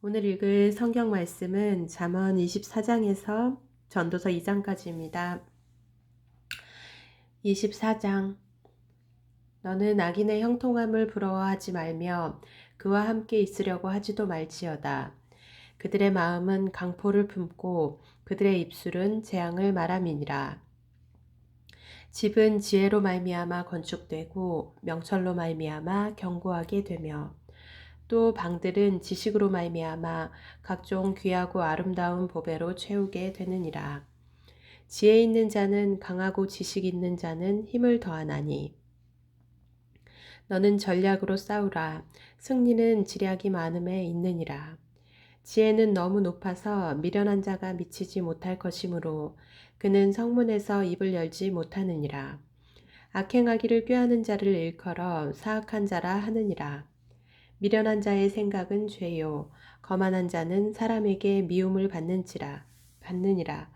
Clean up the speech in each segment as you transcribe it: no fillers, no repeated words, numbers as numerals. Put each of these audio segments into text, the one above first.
오늘 읽을 성경 말씀은 잠언 24장에서 전도서 2장까지입니다. 24장. 너는 악인의 형통함을 부러워하지 말며 그와 함께 있으려고 하지도 말지어다. 그들의 마음은 강포를 품고 그들의 입술은 재앙을 말함이니라. 집은 지혜로 말미암아 건축되고 명철로 말미암아 견고하게 되며 또 방들은 지식으로 말미암아 각종 귀하고 아름다운 보배로 채우게 되느니라. 지혜 있는 자는 강하고 지식 있는 자는 힘을 더하나니. 너는 전략으로 싸우라. 승리는 지략이 많음에 있느니라. 지혜는 너무 높아서 미련한 자가 미치지 못할 것이므로 그는 성문에서 입을 열지 못하느니라. 악행하기를 꾀하는 자를 일컬어 사악한 자라 하느니라. 미련한 자의 생각은 죄요. 거만한 자는 사람에게 미움을 받느니라.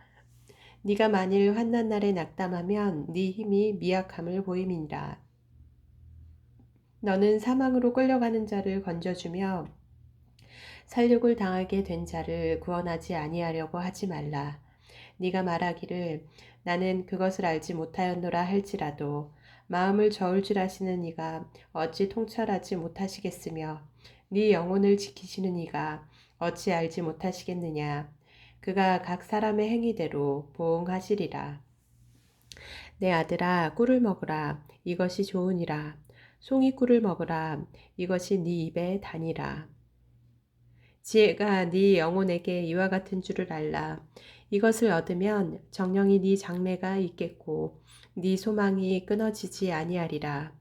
네가 만일 환난 날에 낙담하면 네 힘이 미약함을 보임이니라. 너는 사망으로 끌려가는 자를 건져주며 살육을 당하게 된 자를 구원하지 아니하려고 하지 말라. 네가 말하기를 나는 그것을 알지 못하였노라 할지라도 마음을 저울 줄 아시는 이가 어찌 통찰하지 못하시겠으며 네 영혼을 지키시는 이가 어찌 알지 못하시겠느냐. 그가 각 사람의 행위대로 보응하시리라. 내 아들아 꿀을 먹으라. 이것이 좋으니라. 송이 꿀을 먹으라. 이것이 네 입에 다니라. 지혜가 네 영혼에게 이와 같은 줄을 알라. 이것을 얻으면 정령이 네 장래가 있겠고 네 소망이 끊어지지 아니하리라.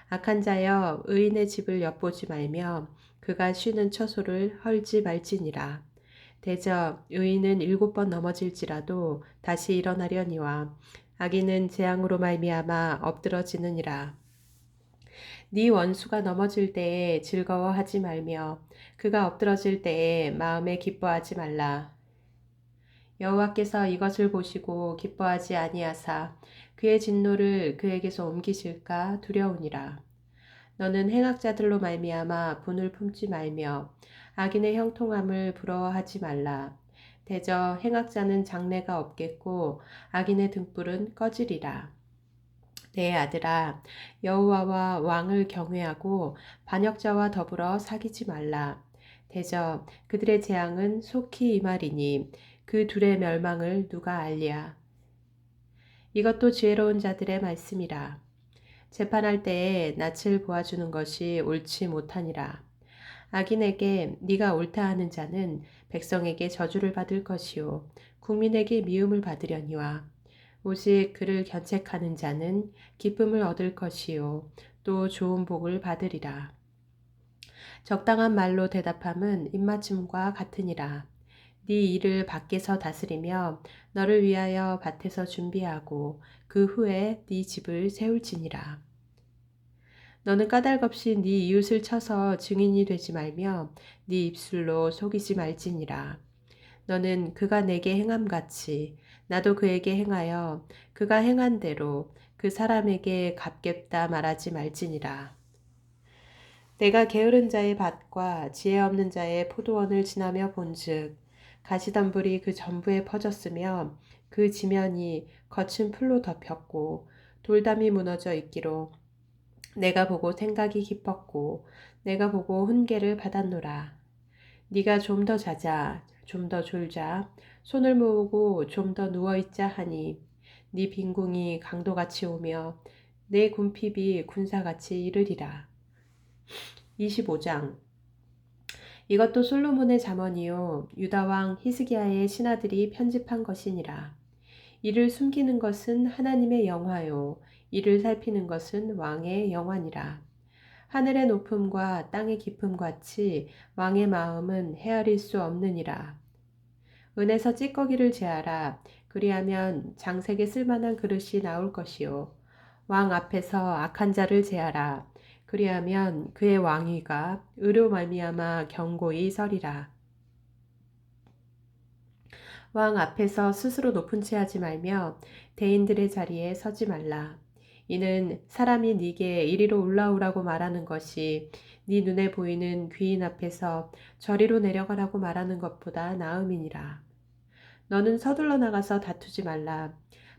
악한 자여 의인의 집을 엿보지 말며 그가 쉬는 처소를 헐지 말지니라. 대저 의인은 7번 넘어질지라도 다시 일어나려니와 악인은 재앙으로 말미암아 엎드러지느니라. 네 원수가 넘어질 때에 즐거워하지 말며 그가 엎드러질 때에 마음에 기뻐하지 말라. 여호와께서 이것을 보시고 기뻐하지 아니하사 그의 진노를 그에게서 옮기실까 두려우니라. 너는 행악자들로 말미암아 분을 품지 말며 악인의 형통함을 부러워하지 말라. 대저 행악자는 장래가 없겠고 악인의 등불은 꺼지리라. 내 아들아 여호와와 왕을 경외하고 반역자와 더불어 사귀지 말라. 대저 그들의 재앙은 속히 임하리니 그 둘의 멸망을 누가 알랴. 이것도 지혜로운 자들의 말씀이라. 재판할 때에 낯을 보아주는 것이 옳지 못하니라. 악인에게 네가 옳다 하는 자는 백성에게 저주를 받을 것이요 국민에게 미움을 받으려니와 오직 그를 견책하는 자는 기쁨을 얻을 것이요 또 좋은 복을 받으리라. 적당한 말로 대답함은 입맞춤과 같으니라. 네 일을 밖에서 다스리며 너를 위하여 밭에서 준비하고 그 후에 네 집을 세울지니라. 너는 까닭없이 네 이웃을 쳐서 증인이 되지 말며 네 입술로 속이지 말지니라. 너는 그가 내게 행함같이 나도 그에게 행하여 그가 행한 대로 그 사람에게 갚겠다 말하지 말지니라. 내가 게으른 자의 밭과 지혜 없는 자의 포도원을 지나며 본즉 가시덤불이 그 전부에 퍼졌으며 그 지면이 거친 풀로 덮였고 돌담이 무너져 있기로 내가 보고 생각이 깊었고 내가 보고 훈계를 받았노라. 네가 좀 더 자자 좀 더 졸자 손을 모으고 좀 더 누워있자 하니 네 빈궁이 강도같이 오며 내 군핍이 군사같이 이르리라. 25장. 이것도 솔로몬의 잠언이요 유다 왕 히스기야의 신하들이 편집한 것이니라. 이를 숨기는 것은 하나님의 영화요 이를 살피는 것은 왕의 영화니라. 하늘의 높음과 땅의 깊음 같이 왕의 마음은 헤아릴 수 없느니라. 은에서 찌꺼기를 제하라. 그리하면 장색에 쓸만한 그릇이 나올 것이요. 왕 앞에서 악한 자를 제하라. 그리하면 그의 왕위가 의로 말미암아 견고히 서리라. 왕 앞에서 스스로 높은 채 하지 말며 대인들의 자리에 서지 말라. 이는 사람이 네게 이리로 올라오라고 말하는 것이 네 눈에 보이는 귀인 앞에서 저리로 내려가라고 말하는 것보다 나음이니라. 너는 서둘러 나가서 다투지 말라.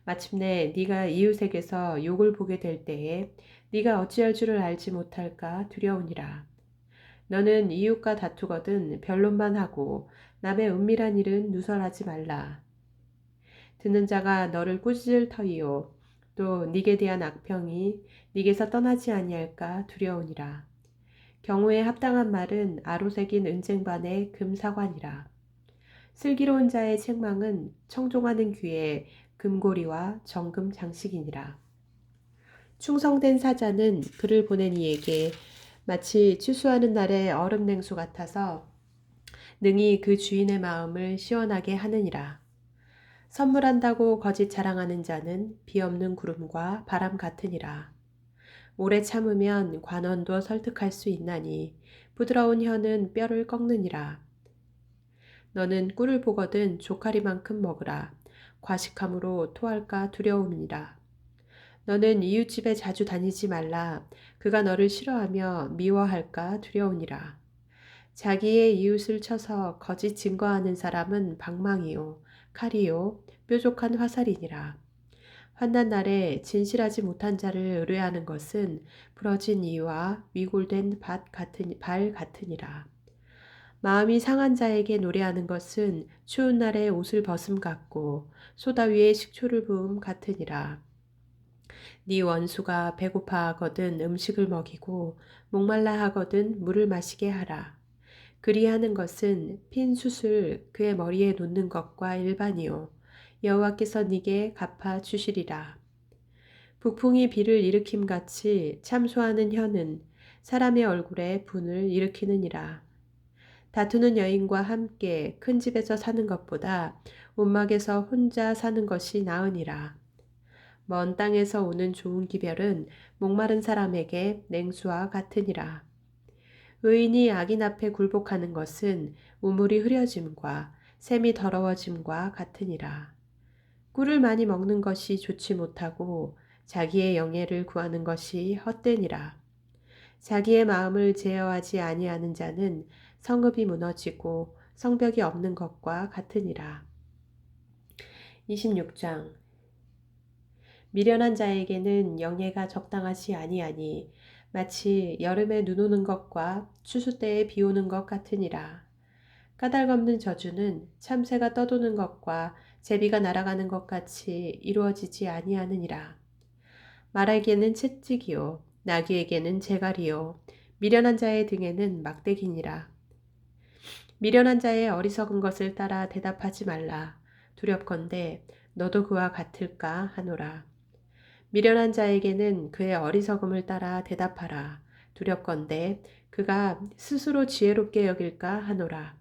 마침내 네가 이웃에게서 욕을 보게 될 때에 네가 어찌할 줄을 알지 못할까 두려우니라. 너는 이웃과 다투거든 변론만 하고 남의 은밀한 일은 누설하지 말라. 듣는 자가 너를 꾸짖을 터이요 또 네게 대한 악평이 네게서 떠나지 아니할까 두려우니라. 경우에 합당한 말은 아로새긴 은쟁반의 금사관이라. 슬기로운 자의 책망은 청종하는 귀에 금고리와 정금 장식이니라. 충성된 사자는 그를 보낸 이에게 마치 추수하는 날의 얼음 냉수 같아서 능히 그 주인의 마음을 시원하게 하느니라. 선물한다고 거짓 자랑하는 자는 비 없는 구름과 바람 같으니라. 오래 참으면 관원도 설득할 수 있나니 부드러운 혀는 뼈를 꺾느니라. 너는 꿀을 보거든 조카리만큼 먹으라. 과식함으로 토할까 두려움이니라. 너는 이웃집에 자주 다니지 말라. 그가 너를 싫어하며 미워할까 두려우니라. 자기의 이웃을 쳐서 거짓 증거하는 사람은 방망이요 칼이요 뾰족한 화살이니라. 환난 날에 진실하지 못한 자를 의뢰하는 것은 부러진 이와 위골된 발 같으니라. 마음이 상한 자에게 노래하는 것은 추운 날에 옷을 벗음 같고 소다 위에 식초를 부음 같으니라. 네 원수가 배고파하거든 음식을 먹이고 목말라 하거든 물을 마시게 하라. 그리하는 것은 핀 숯을 그의 머리에 놓는 것과 일반이요 여호와께서 네게 갚아 주시리라. 북풍이 비를 일으킴같이 참소하는 혀는 사람의 얼굴에 분을 일으키느니라. 다투는 여인과 함께 큰 집에서 사는 것보다 움막에서 혼자 사는 것이 나으니라. 먼 땅에서 오는 좋은 기별은 목마른 사람에게 냉수와 같으니라. 의인이 악인 앞에 굴복하는 것은 우물이 흐려짐과 샘이 더러워짐과 같으니라. 꿀을 많이 먹는 것이 좋지 못하고 자기의 영예를 구하는 것이 헛되니라. 자기의 마음을 제어하지 아니하는 자는 성읍이 무너지고 성벽이 없는 것과 같으니라. 26장 미련한 자에게는 영예가 적당하지 아니하니 마치 여름에 눈 오는 것과 추수 때에 비 오는 것 같으니라. 까닭없는 저주는 참새가 떠도는 것과 제비가 날아가는 것 같이 이루어지지 아니하느니라. 말에게는 채찍이요 나귀에게는 재갈이요 미련한 자의 등에는 막대기니라. 미련한 자의 어리석은 것을 따라 대답하지 말라. 두렵건대 너도 그와 같을까 하노라. 미련한 자에게는 그의 어리석음을 따라 대답하라. 두렵건대 그가 스스로 지혜롭게 여길까 하노라.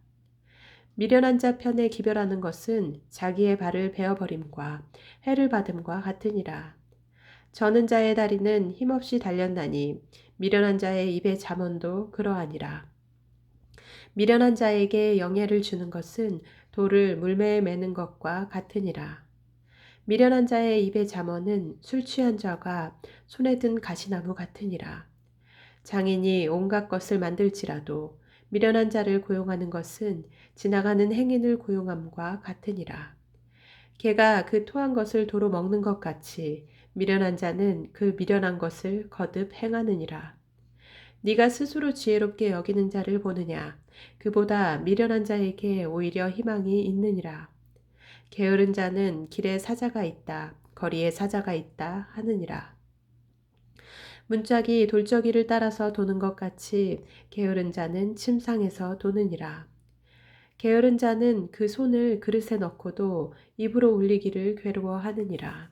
미련한 자 편에 기별하는 것은 자기의 발을 베어버림과 해를 받음과 같으니라. 저는 자의 다리는 힘없이 달렸나니 미련한 자의 입의 잠언도 그러하니라. 미련한 자에게 영예를 주는 것은 돌을 물매에 매는 것과 같으니라. 미련한 자의 입의 잠언은 술 취한 자가 손에 든 가시나무 같으니라. 장인이 온갖 것을 만들지라도 미련한 자를 고용하는 것은 지나가는 행인을 고용함과 같으니라. 개가 그 토한 것을 도로 먹는 것 같이 미련한 자는 그 미련한 것을 거듭 행하느니라. 네가 스스로 지혜롭게 여기는 자를 보느냐? 그보다 미련한 자에게 오히려 희망이 있느니라. 게으른 자는 길에 사자가 있다, 거리에 사자가 있다 하느니라. 문짝이 돌저기를 따라서 도는 것 같이 게으른 자는 침상에서 도느니라. 게으른 자는 그 손을 그릇에 넣고도 입으로 올리기를 괴로워하느니라.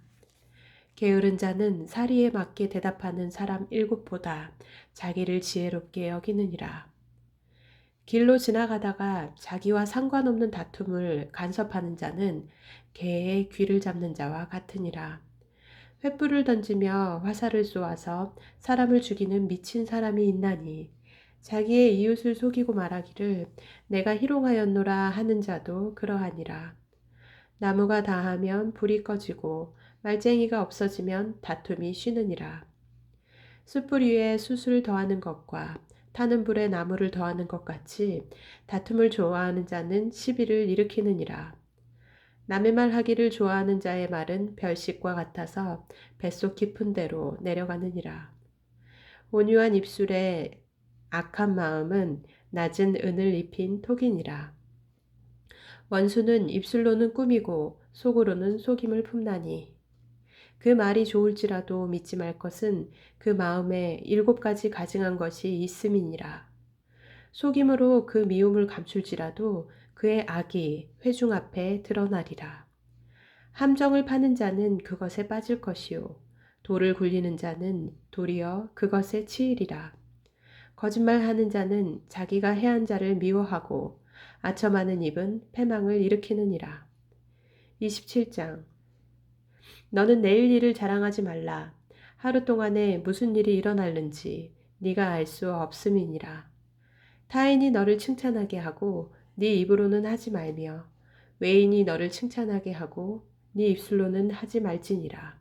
게으른 자는 사리에 맞게 대답하는 사람 7보다 자기를 지혜롭게 여기느니라. 길로 지나가다가 자기와 상관없는 다툼을 간섭하는 자는 개의 귀를 잡는 자와 같으니라. 횃불을 던지며 화살을 쏘아서 사람을 죽이는 미친 사람이 있나니 자기의 이웃을 속이고 말하기를 내가 희롱하였노라 하는 자도 그러하니라. 나무가 다하면 불이 꺼지고 말쟁이가 없어지면 다툼이 쉬느니라. 숯불 위에 숯을 더하는 것과 타는 불에 나무를 더하는 것 같이 다툼을 좋아하는 자는 시비를 일으키느니라. 남의 말 하기를 좋아하는 자의 말은 별식과 같아서 뱃속 깊은 데로 내려가느니라. 온유한 입술에 악한 마음은 낮은 은을 입힌 톡이니라. 원수는 입술로는 꾸미고 속으로는 속임을 품나니 그 말이 좋을지라도 믿지 말 것은 그 마음에 7가지 가증한 것이 있음이니라. 속임으로 그 미움을 감출지라도 그의 악이 회중 앞에 드러나리라. 함정을 파는 자는 그것에 빠질 것이요 돌을 굴리는 자는 도리어 그것에 치이리라. 거짓말하는 자는 자기가 해한 자를 미워하고 아첨하는 입은 패망을 일으키느니라. 27장. 너는 내일 일을 자랑하지 말라. 하루 동안에 무슨 일이 일어날는지 네가 알 수 없음이니라. 타인이 너를 칭찬하게 하고 네 입으로는 하지 말며 외인이 너를 칭찬하게 하고 네 입술로는 하지 말지니라.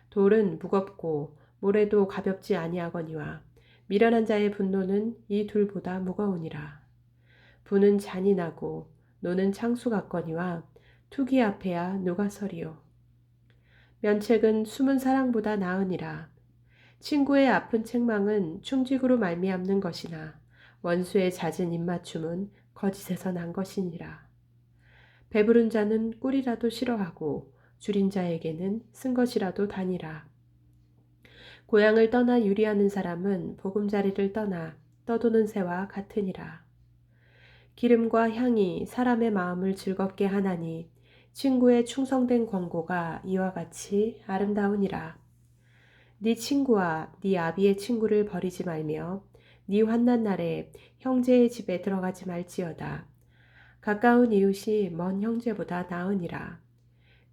돌은 무겁고 모래도 가볍지 아니하거니와 미련한 자의 분노는 이 둘보다 무거우니라. 부는 잔인하고 노는 창수 같거니와 투기 앞에야 누가 서리요. 면책은 숨은 사랑보다 나으니라. 친구의 아픈 책망은 충직으로 말미암는 것이나 원수의 잦은 입맞춤은 거짓에서 난 것이니라. 배부른 자는 꿀이라도 싫어하고 줄인 자에게는 쓴 것이라도 다니라. 고향을 떠나 유리하는 사람은 보금자리를 떠나 떠도는 새와 같으니라. 기름과 향이 사람의 마음을 즐겁게 하나니 친구의 충성된 권고가 이와 같이 아름다우니라. 네 친구와 네 아비의 친구를 버리지 말며 네 환난 날에 형제의 집에 들어가지 말지어다. 가까운 이웃이 먼 형제보다 나으니라.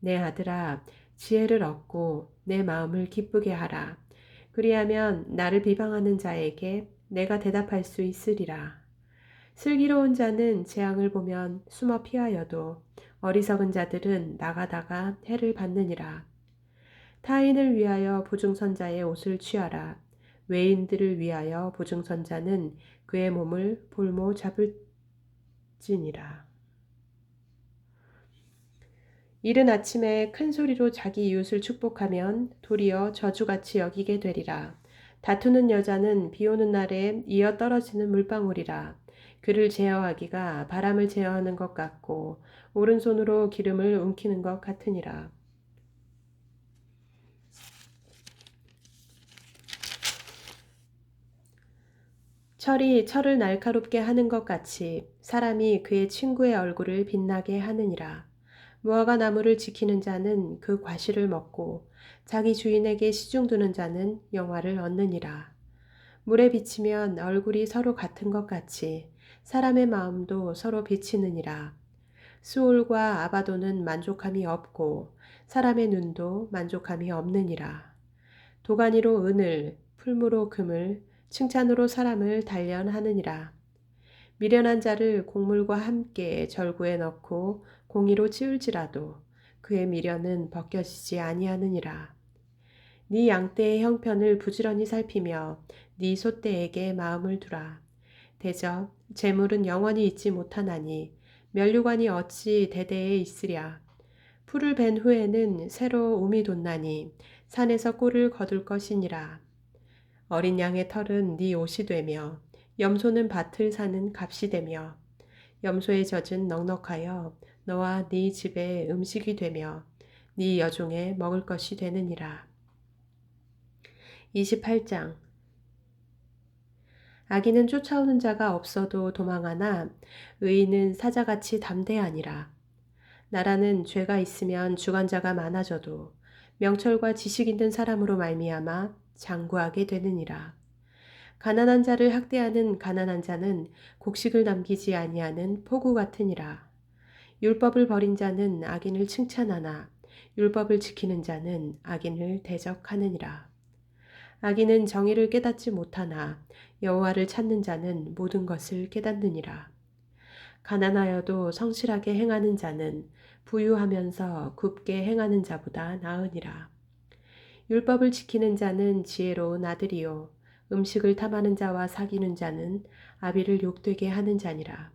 내 아들아, 지혜를 얻고 내 마음을 기쁘게 하라. 그리하면 나를 비방하는 자에게 내가 대답할 수 있으리라. 슬기로운 자는 재앙을 보면 숨어 피하여도 어리석은 자들은 나가다가 해를 받느니라. 타인을 위하여 보증선자의 옷을 취하라. 외인들을 위하여 보증선자는 그의 몸을 볼모 잡을지니라. 이른 아침에 큰 소리로 자기 이웃을 축복하면 도리어 저주같이 여기게 되리라. 다투는 여자는 비 오는 날에 이어 떨어지는 물방울이라. 그를 제어하기가 바람을 제어하는 것 같고 오른손으로 기름을 움키는 것 같으니라. 철이 철을 날카롭게 하는 것 같이 사람이 그의 친구의 얼굴을 빛나게 하느니라. 무화과 나무를 지키는 자는 그 과실을 먹고 자기 주인에게 시중두는 자는 영화를 얻느니라. 물에 비치면 얼굴이 서로 같은 것 같이 사람의 마음도 서로 비치느니라. 수올과 아바도는 만족함이 없고 사람의 눈도 만족함이 없느니라. 도가니로 은을, 풀무로 금을, 칭찬으로 사람을 단련하느니라. 미련한 자를 곡물과 함께 절구에 넣고 공의로 치울지라도 그의 미련은 벗겨지지 아니하느니라. 네 양떼의 형편을 부지런히 살피며 네 소떼에게 마음을 두라. 대저 재물은 영원히 있지 못하나니 면류관이 어찌 대대에 있으랴. 풀을 벤 후에는 새로 움이 돋나니 산에서 꿀을 거둘 것이니라. 어린 양의 털은 네 옷이 되며 염소는 밭을 사는 값이 되며 염소의 젖은 넉넉하여 너와 네 집의 음식이 되며 네 여종의 먹을 것이 되느니라. 28장. 악인은 쫓아오는 자가 없어도 도망하나 의인은 사자같이 담대하니라. 나라는 죄가 있으면 주관자가 많아져도 명철과 지식 있는 사람으로 말미암아 장구하게 되느니라. 가난한 자를 학대하는 가난한 자는 곡식을 남기지 아니하는 포구 같으니라. 율법을 버린 자는 악인을 칭찬하나 율법을 지키는 자는 악인을 대적하느니라. 악인은 정의를 깨닫지 못하나 여호와를 찾는 자는 모든 것을 깨닫느니라. 가난하여도 성실하게 행하는 자는 부유하면서 굽게 행하는 자보다 나으니라. 율법을 지키는 자는 지혜로운 아들이요 음식을 탐하는 자와 사귀는 자는 아비를 욕되게 하는 자니라.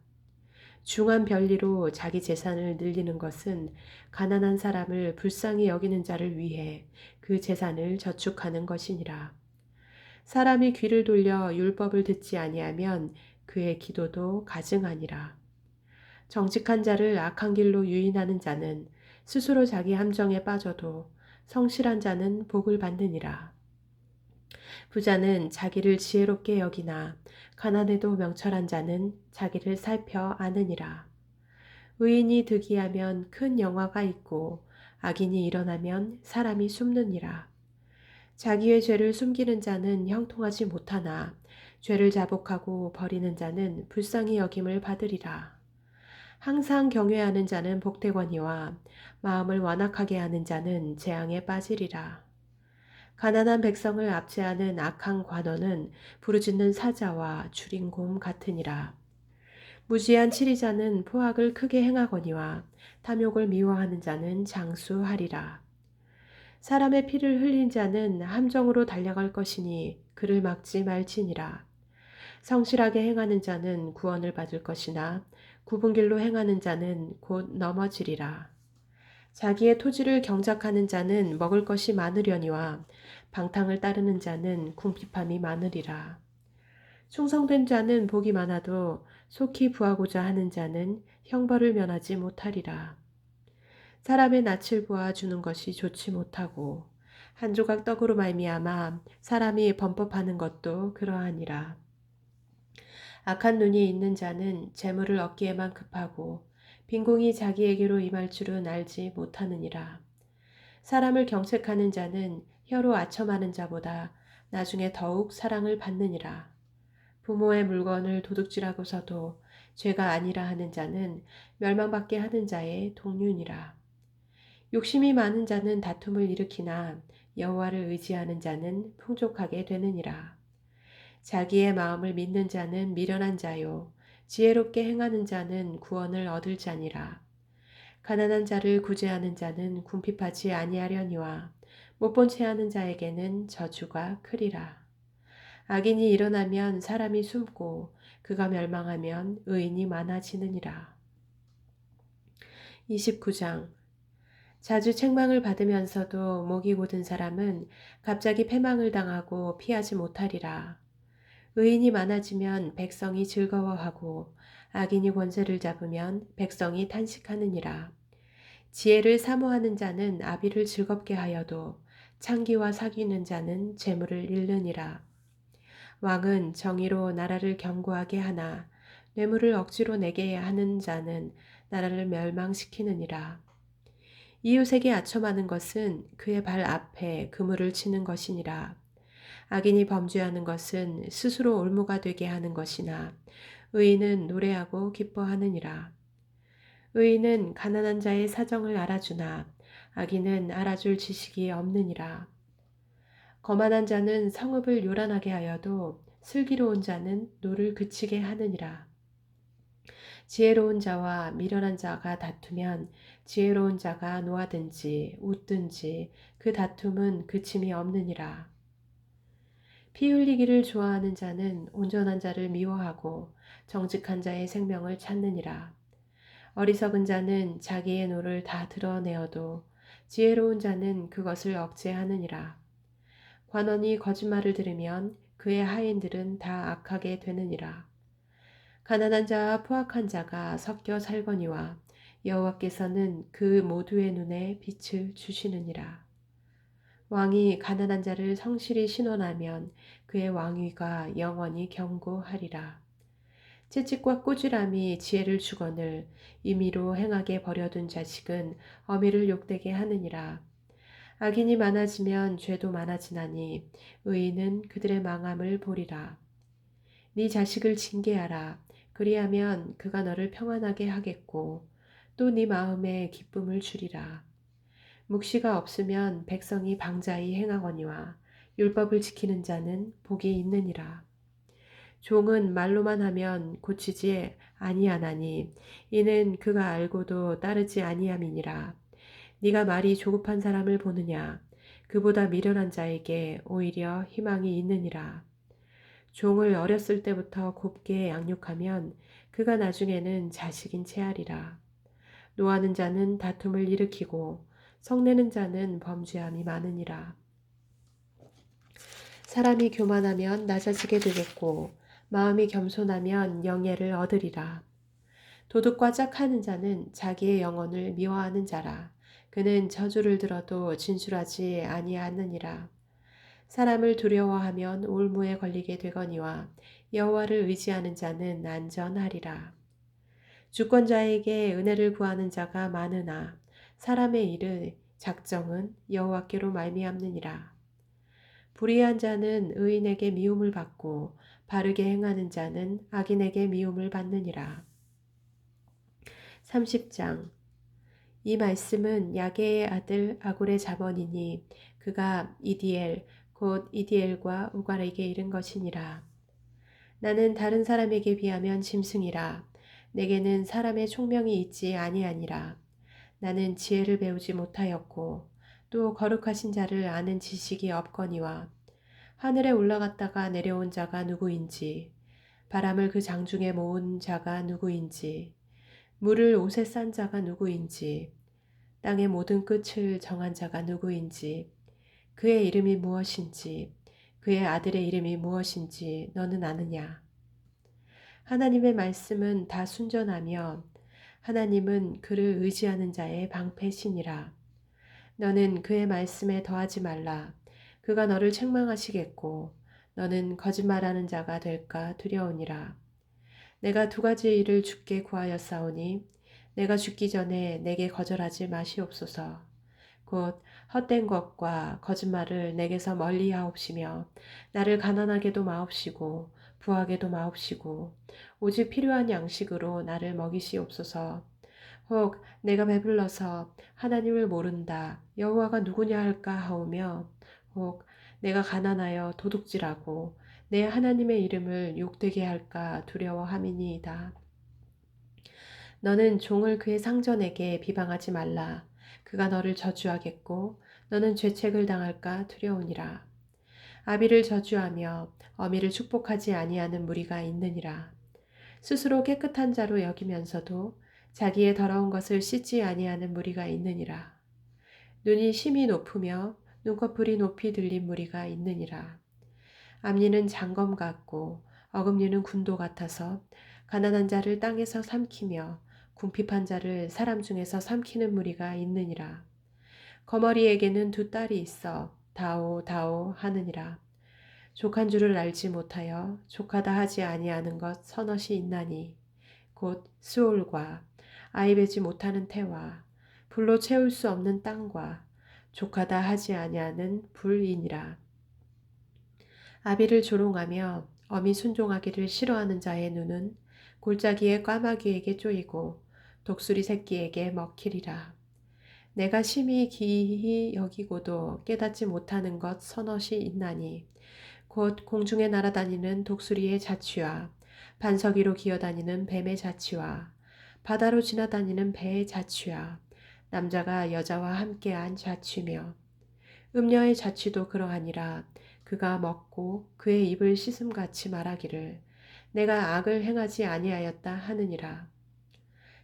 중한 별리로 자기 재산을 늘리는 것은 가난한 사람을 불쌍히 여기는 자를 위해 그 재산을 저축하는 것이니라. 사람이 귀를 돌려 율법을 듣지 아니하면 그의 기도도 가증하니라. 정직한 자를 악한 길로 유인하는 자는 스스로 자기 함정에 빠져도 성실한 자는 복을 받느니라. 부자는 자기를 지혜롭게 여기나 가난해도 명철한 자는 자기를 살펴 아느니라. 의인이 득이하면 큰 영화가 있고 악인이 일어나면 사람이 숨느니라. 자기의 죄를 숨기는 자는 형통하지 못하나 죄를 자복하고 버리는 자는 불쌍히 여김을 받으리라. 항상 경외하는 자는 복되거니와 마음을 완악하게 하는 자는 재앙에 빠지리라. 가난한 백성을 압제하는 악한 관원은 부르짖는 사자와 줄인 곰 같으니라. 무지한 치리자는 포악을 크게 행하거니와 탐욕을 미워하는 자는 장수하리라. 사람의 피를 흘린 자는 함정으로 달려갈 것이니 그를 막지 말지니라. 성실하게 행하는 자는 구원을 받을 것이나 굽은 길로 행하는 자는 곧 넘어지리라. 자기의 토지를 경작하는 자는 먹을 것이 많으려니와 방탕을 따르는 자는 궁핍함이 많으리라. 충성된 자는 복이 많아도 속히 부하고자 하는 자는 형벌을 면하지 못하리라. 사람의 낯을 보아 주는 것이 좋지 못하고 한 조각 떡으로 말미암아 사람이 범법하는 것도 그러하니라. 악한 눈이 있는 자는 재물을 얻기에만 급하고 빈궁이 자기에게로 임할 줄은 알지 못하느니라. 사람을 경책하는 자는 혀로 아첨하는 자보다 나중에 더욱 사랑을 받느니라. 부모의 물건을 도둑질하고서도 죄가 아니라 하는 자는 멸망받게 하는 자의 동륜이라. 욕심이 많은 자는 다툼을 일으키나 여호와를 의지하는 자는 풍족하게 되느니라. 자기의 마음을 믿는 자는 미련한 자요 지혜롭게 행하는 자는 구원을 얻을 자니라. 가난한 자를 구제하는 자는 궁핍하지 아니하려니와 못본 채 하는 자에게는 저주가 크리라. 악인이 일어나면 사람이 숨고 그가 멸망하면 의인이 많아지느니라. 29장 자주 책망을 받으면서도 목이 곧은 사람은 갑자기 패망을 당하고 피하지 못하리라. 의인이 많아지면 백성이 즐거워하고 악인이 권세를 잡으면 백성이 탄식하느니라. 지혜를 사모하는 자는 아비를 즐겁게 하여도 창기와 사귀는 자는 재물을 잃느니라. 왕은 정의로 나라를 견고하게 하나 뇌물을 억지로 내게 하는 자는 나라를 멸망시키느니라. 이웃에게 아첨하는 것은 그의 발 앞에 그물을 치는 것이니라. 악인이 범죄하는 것은 스스로 올무가 되게 하는 것이나 의인은 노래하고 기뻐하느니라. 의인은 가난한 자의 사정을 알아주나 악인은 알아줄 지식이 없느니라. 거만한 자는 성읍을 요란하게 하여도 슬기로운 자는 노를 그치게 하느니라. 지혜로운 자와 미련한 자가 다투면 지혜로운 자가 노하든지 웃든지 그 다툼은 그침이 없느니라. 피 흘리기를 좋아하는 자는 온전한 자를 미워하고 정직한 자의 생명을 찾느니라. 어리석은 자는 자기의 노를 다 드러내어도 지혜로운 자는 그것을 억제하느니라. 관원이 거짓말을 들으면 그의 하인들은 다 악하게 되느니라. 가난한 자와 포악한 자가 섞여 살거니와 여호와께서는 그 모두의 눈에 빛을 주시느니라. 왕이 가난한 자를 성실히 신원하면 그의 왕위가 영원히 견고하리라. 채찍과 꾸지람이 지혜를 주거늘 임의로 행하게 버려둔 자식은 어미를 욕되게 하느니라. 악인이 많아지면 죄도 많아지나니 의인은 그들의 망함을 보리라. 네 자식을 징계하라. 그리하면 그가 너를 평안하게 하겠고 또 네 마음에 기쁨을 주리라. 묵시가 없으면 백성이 방자히 행하거니와 율법을 지키는 자는 복이 있느니라. 종은 말로만 하면 고치지 아니하나니 이는 그가 알고도 따르지 아니함이니라. 네가 말이 조급한 사람을 보느냐 그보다 미련한 자에게 오히려 희망이 있느니라. 종을 어렸을 때부터 곱게 양육하면 그가 나중에는 자식인 채하리라. 노하는 자는 다툼을 일으키고 성내는 자는 범죄함이 많으니라. 사람이 교만하면 낮아지게 되겠고 마음이 겸손하면 영예를 얻으리라. 도둑과 짝하는 자는 자기의 영혼을 미워하는 자라. 그는 저주를 들어도 진술하지 아니하느니라. 사람을 두려워하면 올무에 걸리게 되거니와 여호와를 의지하는 자는 안전하리라. 주권자에게 은혜를 구하는 자가 많으나 사람의 일의 작정은 여호와께로 말미암느니라. 불의한 자는 의인에게 미움을 받고 바르게 행하는 자는 악인에게 미움을 받느니라. 30장 이 말씀은 야게의 아들 아굴의 자언이니 그가 이디엘 곧 이디엘과 우갈에게 이른 것이니라. 나는 다른 사람에게 비하면 짐승이라. 내게는 사람의 총명이 있지 아니하니라. 나는 지혜를 배우지 못하였고 또 거룩하신 자를 아는 지식이 없거니와 하늘에 올라갔다가 내려온 자가 누구인지 바람을 그 장중에 모은 자가 누구인지 물을 옷에 싼 자가 누구인지 땅의 모든 끝을 정한 자가 누구인지 그의 이름이 무엇인지 그의 아들의 이름이 무엇인지 너는 아느냐. 하나님의 말씀은 다 순전하며 하나님은 그를 의지하는 자의 방패시니라. 너는 그의 말씀에 더하지 말라. 그가 너를 책망하시겠고 너는 거짓말하는 자가 될까 두려우니라. 내가 두 가지 일을 주께 구하였사오니 내가 죽기 전에 내게 거절하지 마시옵소서. 곧 헛된 것과 거짓말을 내게서 멀리하옵시며 나를 가난하게도 마옵시고 부하게도 마옵시고 오직 필요한 양식으로 나를 먹이시옵소서. 혹 내가 배불러서 하나님을 모른다 여호와가 누구냐 할까 하오며 혹 내가 가난하여 도둑질하고 내 하나님의 이름을 욕되게 할까 두려워함이니이다. 너는 종을 그의 상전에게 비방하지 말라. 그가 너를 저주하겠고 너는 죄책을 당할까 두려우니라. 아비를 저주하며 어미를 축복하지 아니하는 무리가 있느니라. 스스로 깨끗한 자로 여기면서도 자기의 더러운 것을 씻지 아니하는 무리가 있느니라. 눈이 심히 높으며 눈꺼풀이 높이 들린 무리가 있느니라. 앞니는 장검 같고 어금니는 군도 같아서 가난한 자를 땅에서 삼키며 궁핍한 자를 사람 중에서 삼키는 무리가 있느니라. 거머리에게는 두 딸이 있어 다오 다오 하느니라. 족한 줄을 알지 못하여 족하다 하지 아니하는 것 서넛이 있나니 곧 스올과 아이 베지 못하는 태와 불로 채울 수 없는 땅과 족하다 하지 아니하는 불이니라. 아비를 조롱하며 어미 순종하기를 싫어하는 자의 눈은 골짜기의 까마귀에게 쪼이고 독수리 새끼에게 먹히리라. 내가 심히 기이 여기고도 깨닫지 못하는 것 서넛이 있나니 곧 공중에 날아다니는 독수리의 자취와 반석 위로 기어다니는 뱀의 자취와 바다로 지나다니는 배의 자취와 남자가 여자와 함께한 자취며 음녀의 자취도 그러하니라. 그가 먹고 그의 입을 씻음같이 말하기를 내가 악을 행하지 아니하였다 하느니라.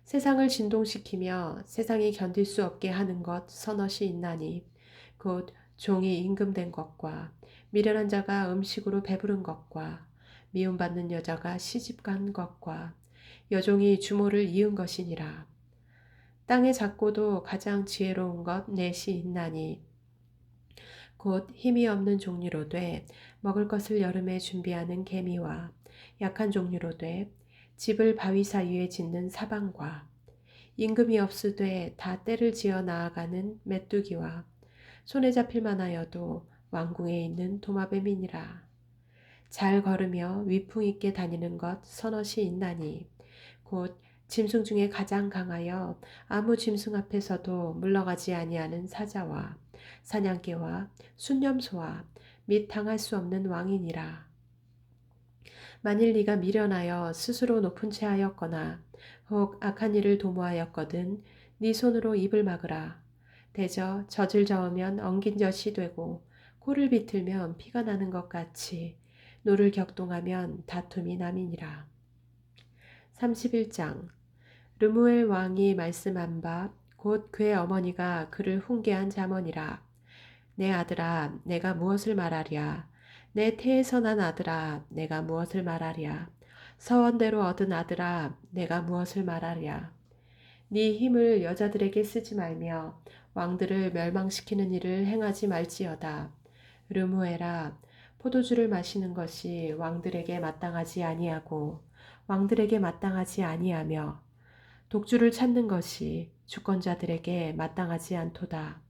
세상을 진동시키며 세상이 견딜 수 없게 하는 것 서넛이 있나니 곧 종이 임금된 것과 미련한 자가 음식으로 배부른 것과 미움받는 여자가 시집간 것과 여종이 주모를 이은 것이니라. 땅의 작고도 가장 지혜로운 것 넷이 있나니 곧 힘이 없는 종류로 돼 먹을 것을 여름에 준비하는 개미와 약한 종류로 돼 집을 바위 사이에 짓는 사방과 임금이 없으되 다 때를 지어 나아가는 메뚜기와 손에 잡힐 만하여도 왕궁에 있는 도마뱀이니라. 잘 걸으며 위풍 있게 다니는 것 서넛이 있나니 곧 짐승 중에 가장 강하여 아무 짐승 앞에서도 물러가지 아니하는 사자와 사냥개와 순념소와 및 당할 수 없는 왕이니라. 만일 네가 미련하여 스스로 높은 채 하였거나 혹 악한 일을 도모하였거든 네 손으로 입을 막으라. 대저 젖을 저으면 엉긴 젖이 되고 코를 비틀면 피가 나는 것 같이 노를 격동하면 다툼이 남이니라. 31장 르무엘 왕이 말씀한 바 곧 그의 어머니가 그를 훈계한 자머니라. 내 아들아 내가 무엇을 말하랴. 내 태에서 난 아들아 내가 무엇을 말하랴. 서원대로 얻은 아들아 내가 무엇을 말하랴. 네 힘을 여자들에게 쓰지 말며 왕들을 멸망시키는 일을 행하지 말지어다. 르무엘아 포도주를 마시는 것이 왕들에게 마땅하지 아니하고 왕들에게 마땅하지 아니하며 독주를 찾는 것이 주권자들에게 마땅하지 않도다.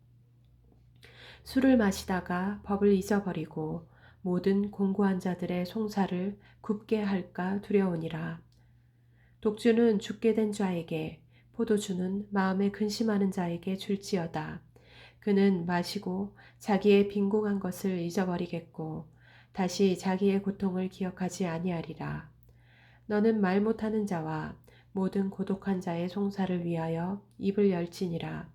술을 마시다가 법을 잊어버리고 모든 공고한 자들의 송사를 굽게 할까 두려우니라. 독주는 죽게 된 자에게 포도주는 마음에 근심하는 자에게 줄지어다. 그는 마시고 자기의 빈궁한 것을 잊어버리겠고 다시 자기의 고통을 기억하지 아니하리라. 너는 말 못하는 자와 모든 고독한 자의 송사를 위하여 입을 열지니라.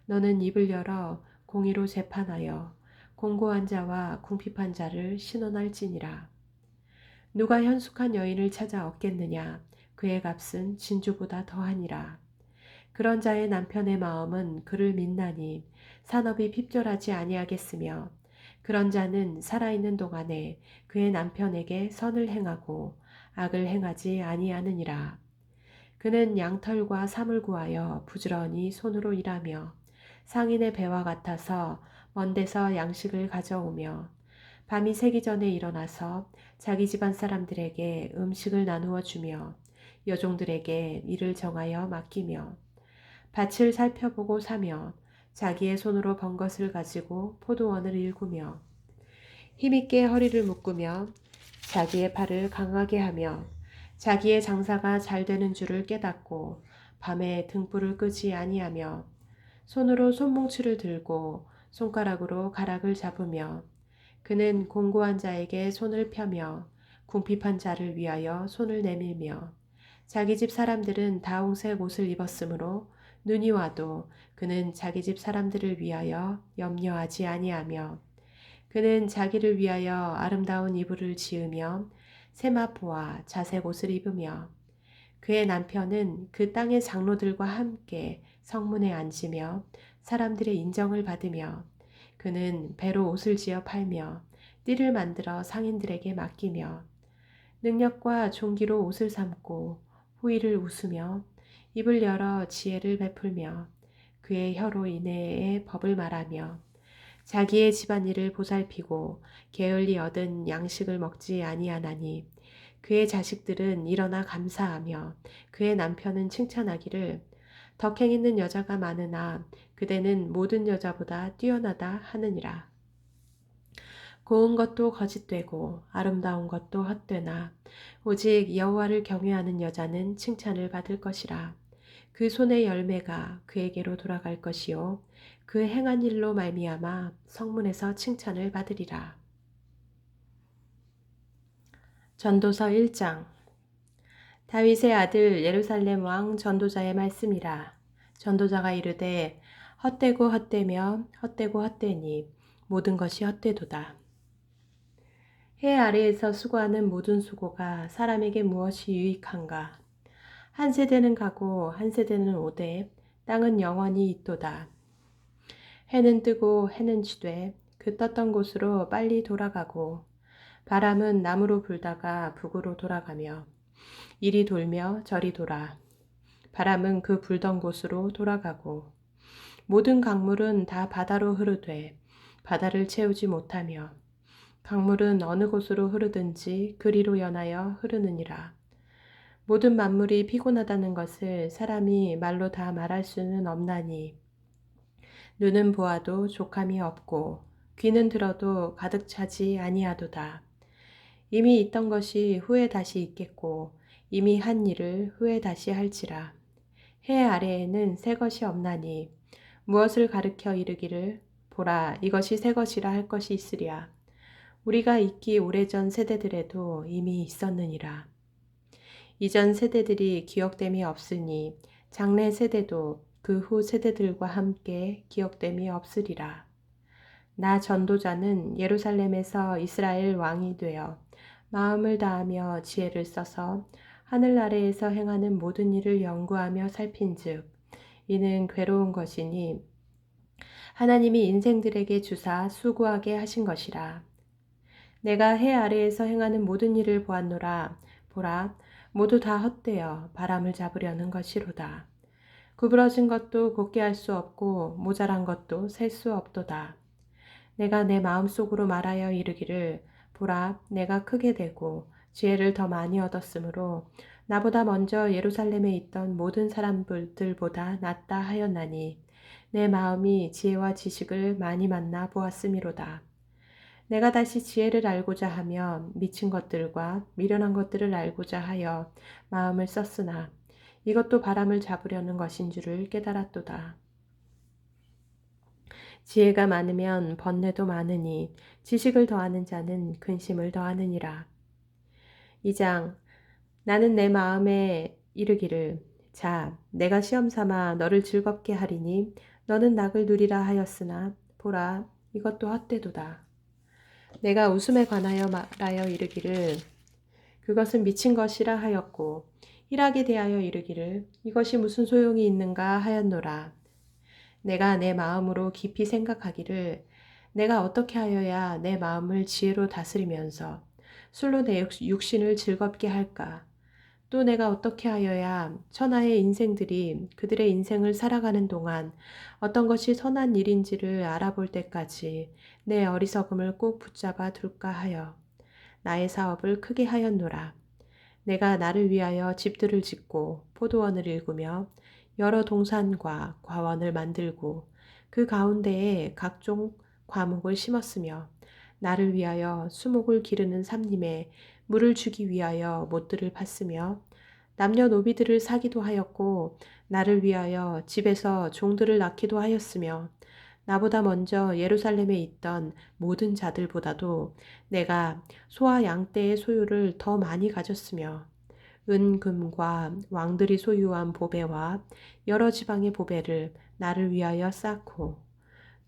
너는 입을 열어 공의로 재판하여 공고한 자와 궁핍한 자를 신원할지니라. 누가 현숙한 여인을 찾아 얻겠느냐. 그의 값은 진주보다 더하니라. 그런 자의 남편의 마음은 그를 믿나니 산업이 핍절하지 아니하겠으며 그런 자는 살아있는 동안에 그의 남편에게 선을 행하고 악을 행하지 아니하느니라. 그는 양털과 삼을 구하여 부지런히 손으로 일하며 상인의 배와 같아서 먼 데서 양식을 가져오며 밤이 새기 전에 일어나서 자기 집안 사람들에게 음식을 나누어 주며 여종들에게 일을 정하여 맡기며 밭을 살펴보고 사며 자기의 손으로 번 것을 가지고 포도원을 일구며 힘있게 허리를 묶으며 자기의 팔을 강하게 하며 자기의 장사가 잘 되는 줄을 깨닫고 밤에 등불을 끄지 아니하며 손으로 손뭉치를 들고 손가락으로 가락을 잡으며 그는 공고한 자에게 손을 펴며 궁핍한 자를 위하여 손을 내밀며 자기 집 사람들은 다홍색 옷을 입었으므로 눈이 와도 그는 자기 집 사람들을 위하여 염려하지 아니하며 그는 자기를 위하여 아름다운 이불을 지으며 세마포와 자색 옷을 입으며 그의 남편은 그 땅의 장로들과 함께 성문에 앉으며 사람들의 인정을 받으며 그는 배로 옷을 지어 팔며 띠를 만들어 상인들에게 맡기며 능력과 종기로 옷을 삼고 후일을 웃으며 입을 열어 지혜를 베풀며 그의 혀로 인해의 법을 말하며 자기의 집안일을 보살피고 게을리 얻은 양식을 먹지 아니하나니 그의 자식들은 일어나 감사하며 그의 남편은 칭찬하기를 덕행 있는 여자가 많으나 그대는 모든 여자보다 뛰어나다 하느니라. 고운 것도 거짓되고 아름다운 것도 헛되나 오직 여호와를 경외하는 여자는 칭찬을 받을 것이라. 그 손의 열매가 그에게로 돌아갈 것이요 그 행한 일로 말미암아 성문에서 칭찬을 받으리라. 전도서 1장 다윗의 아들 예루살렘 왕 전도자의 말씀이라. 전도자가 이르되 헛되고 헛되며 헛되고 헛되니 모든 것이 헛되도다. 해 아래에서 수고하는 모든 수고가 사람에게 무엇이 유익한가. 한 세대는 가고 한 세대는 오되 땅은 영원히 있도다. 해는 뜨고 해는 지되 그 떴던 곳으로 빨리 돌아가고 바람은 남으로 불다가 북으로 돌아가며 이리 돌며 저리 돌아 바람은 그 불던 곳으로 돌아가고 모든 강물은 다 바다로 흐르되 바다를 채우지 못하며 강물은 어느 곳으로 흐르든지 그리로 연하여 흐르느니라. 모든 만물이 피곤하다는 것을 사람이 말로 다 말할 수는 없나니 눈은 보아도 족함이 없고 귀는 들어도 가득 차지 아니하도다. 이미 있던 것이 후에 다시 있겠고 이미 한 일을 후에 다시 할지라. 해 아래에는 새 것이 없나니 무엇을 가르켜 이르기를 보라 이것이 새 것이라 할 것이 있으랴. 우리가 있기 오래전 세대들에도 이미 있었느니라. 이전 세대들이 기억됨이 없으니 장래 세대도 그 후 세대들과 함께 기억됨이 없으리라. 나 전도자는 예루살렘에서 이스라엘 왕이 되어 마음을 다하며 지혜를 써서 하늘 아래에서 행하는 모든 일을 연구하며 살핀즉 이는 괴로운 것이니 하나님이 인생들에게 주사 수고하게 하신 것이라. 내가 해 아래에서 행하는 모든 일을 보았노라. 보라, 모두 다 헛되어 바람을 잡으려는 것이로다. 구부러진 것도 곧게 할 수 없고 모자란 것도 셀 수 없도다. 내가 내 마음속으로 말하여 이르기를 보라, 내가 크게 되고 지혜를 더 많이 얻었으므로 나보다 먼저 예루살렘에 있던 모든 사람들보다 낫다 하였나니 내 마음이 지혜와 지식을 많이 만나 보았음이로다. 내가 다시 지혜를 알고자 하며 미친 것들과 미련한 것들을 알고자 하여 마음을 썼으나 이것도 바람을 잡으려는 것인 줄을 깨달았도다. 지혜가 많으면 번뇌도 많으니 지식을 더하는 자는 근심을 더하느니라. 2장 나는 내 마음에 이르기를 자 내가 시험 삼아 너를 즐겁게 하리니 너는 낙을 누리라 하였으나 보라 이것도 헛되도다. 내가 웃음에 관하여 말하여 이르기를 그것은 미친 것이라 하였고 일하게 대하여 이르기를 이것이 무슨 소용이 있는가 하였노라. 내가 내 마음으로 깊이 생각하기를 내가 어떻게 하여야 내 마음을 지혜로 다스리면서 술로 내 육신을 즐겁게 할까? 또 내가 어떻게 하여야 천하의 인생들이 그들의 인생을 살아가는 동안 어떤 것이 선한 일인지를 알아볼 때까지 내 어리석음을 꼭 붙잡아 둘까 하여 나의 사업을 크게 하였노라. 내가 나를 위하여 집들을 짓고 포도원을 일구며 여러 동산과 과원을 만들고 그 가운데에 각종 과목을 심었으며 나를 위하여 수목을 기르는 삼림에 물을 주기 위하여 못들을 팠으며 남녀노비들을 사기도 하였고 나를 위하여 집에서 종들을 낳기도 하였으며 나보다 먼저 예루살렘에 있던 모든 자들보다도 내가 소와 양떼의 소유를 더 많이 가졌으며 은금과 왕들이 소유한 보배와 여러 지방의 보배를 나를 위하여 쌓고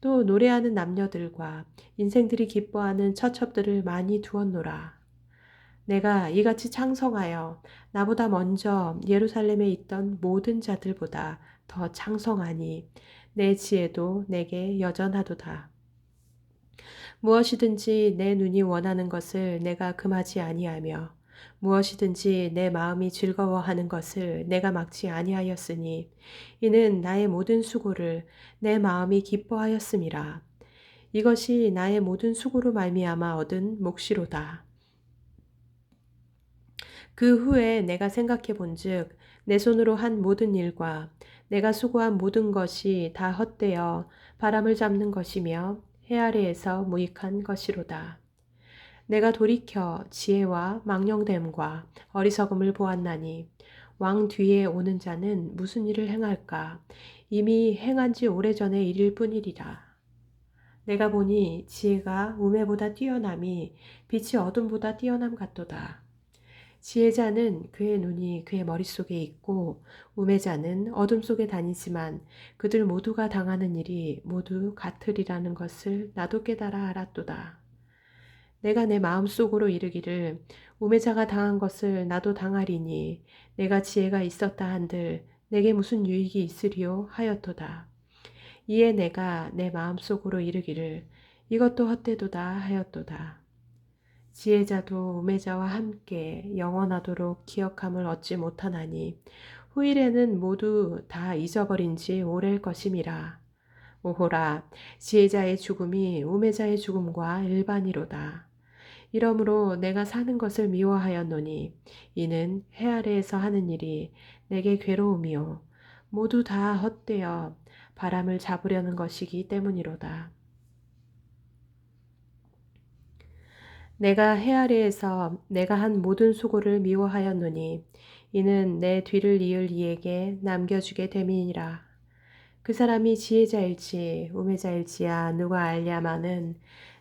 또 노래하는 남녀들과 인생들이 기뻐하는 처첩들을 많이 두었노라. 내가 이같이 창성하여 나보다 먼저 예루살렘에 있던 모든 자들보다 더 창성하니 내 지혜도 내게 여전하도다. 무엇이든지 내 눈이 원하는 것을 내가 금하지 아니하며 무엇이든지 내 마음이 즐거워하는 것을 내가 막지 아니하였으니 이는 나의 모든 수고를 내 마음이 기뻐하였음이라. 이것이 나의 모든 수고로 말미암아 얻은 몫이로다. 그 후에 내가 생각해 본즉 내 손으로 한 모든 일과 내가 수고한 모든 것이 다 헛되어 바람을 잡는 것이며 해 아래에서 무익한 것이로다. 내가 돌이켜 지혜와 망령됨과 어리석음을 보았나니 왕 뒤에 오는 자는 무슨 일을 행할까? 이미 행한 지 오래전의 일일 뿐이리라. 내가 보니 지혜가 우매보다 뛰어남이 빛이 어둠보다 뛰어남 같도다. 지혜자는 그의 눈이 그의 머릿속에 있고 우매자는 어둠 속에 다니지만 그들 모두가 당하는 일이 모두 같으리라는 것을 나도 깨달아 알았도다. 내가 내 마음속으로 이르기를 우매자가 당한 것을 나도 당하리니 내가 지혜가 있었다 한들 내게 무슨 유익이 있으리요 하였도다. 이에 내가 내 마음속으로 이르기를 이것도 헛되도다 하였도다. 지혜자도 우매자와 함께 영원하도록 기억함을 얻지 못하나니 후일에는 모두 다 잊어버린 지 오래일 것임이라. 오호라 지혜자의 죽음이 우매자의 죽음과 일반이로다. 이러므로 내가 사는 것을 미워하였노니 이는 해 아래에서 하는 일이 내게 괴로움이요 모두 다 헛되어 바람을 잡으려는 것이기 때문이로다. 내가 해 아래에서 내가 한 모든 수고를 미워하였노니 이는 내 뒤를 이을 이에게 남겨주게 됨이니라. 그 사람이 지혜자일지 우매자일지야 누가 알랴마는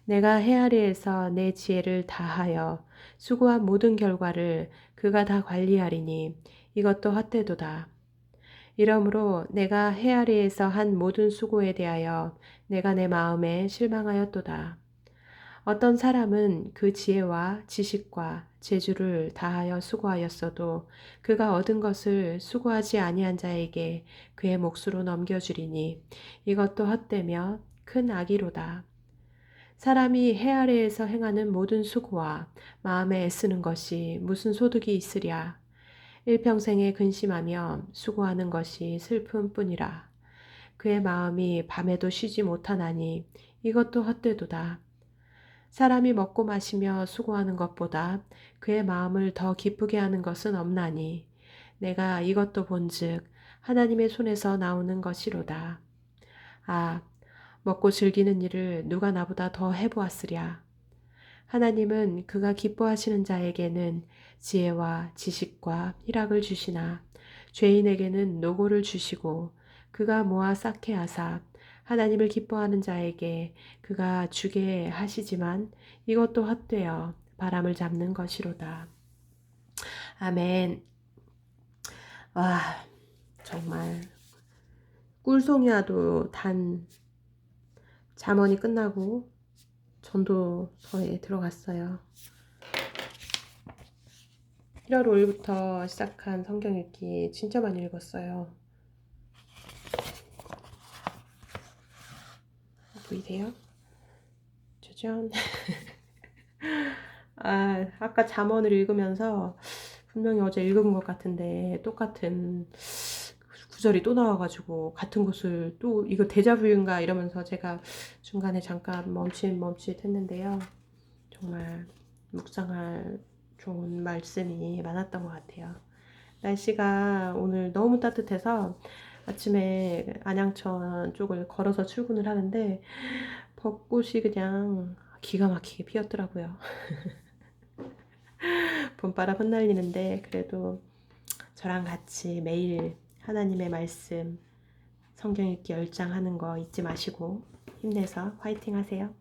내가 헤아리에서 내 지혜를 다하여 수고한 모든 결과를 그가 다 관리하리니 이것도 헛되도다. 이러므로 내가 헤아리에서 한 모든 수고에 대하여 내가 내 마음에 실망하였도다. 어떤 사람은 그 지혜와 지식과 재주를 다하여 수고하였어도 그가 얻은 것을 수고하지 아니한 자에게 그의 몫으로 넘겨주리니 이것도 헛되며 큰 악이로다. 사람이 해 아래에서 행하는 모든 수고와 마음에 애쓰는 것이 무슨 소득이 있으랴. 일평생에 근심하며 수고하는 것이 슬픔뿐이라. 그의 마음이 밤에도 쉬지 못하나니 이것도 헛되도다. 사람이 먹고 마시며 수고하는 것보다 그의 마음을 더 기쁘게 하는 것은 없나니 내가 이것도 본즉 하나님의 손에서 나오는 것이로다. 아, 먹고 즐기는 일을 누가 나보다 더 해보았으랴. 하나님은 그가 기뻐하시는 자에게는 지혜와 지식과 희락을 주시나 죄인에게는 노고를 주시고 그가 모아 쌓게 하사 하나님을 기뻐하는 자에게 그가 주게 하시지만 이것도 헛되어 바람을 잡는 것이로다. 아멘. 와, 정말 꿀송이와도 단 잠언이 끝나고 전도서에 들어갔어요. 1월 5일부터 시작한 성경 읽기 진짜 많이 읽었어요. 보이세요? 짜잔. 아까 잠언을 읽으면서 분명히 어제 읽은 것 같은데 똑같은 구절이 또 나와가지고 같은 곳을 또 이거 데자뷰인가 이러면서 제가 중간에 잠깐 멈칫 했는데요. 정말 묵상할 좋은 말씀이 많았던 것 같아요. 날씨가 오늘 너무 따뜻해서 아침에 안양천 쪽을 걸어서 출근을 하는데 벚꽃이 그냥 기가 막히게 피었더라고요. 봄바람 흩날리는데 그래도 저랑 같이 매일 하나님의 말씀 성경 읽기 10장 하는 거 잊지 마시고 힘내서 화이팅 하세요.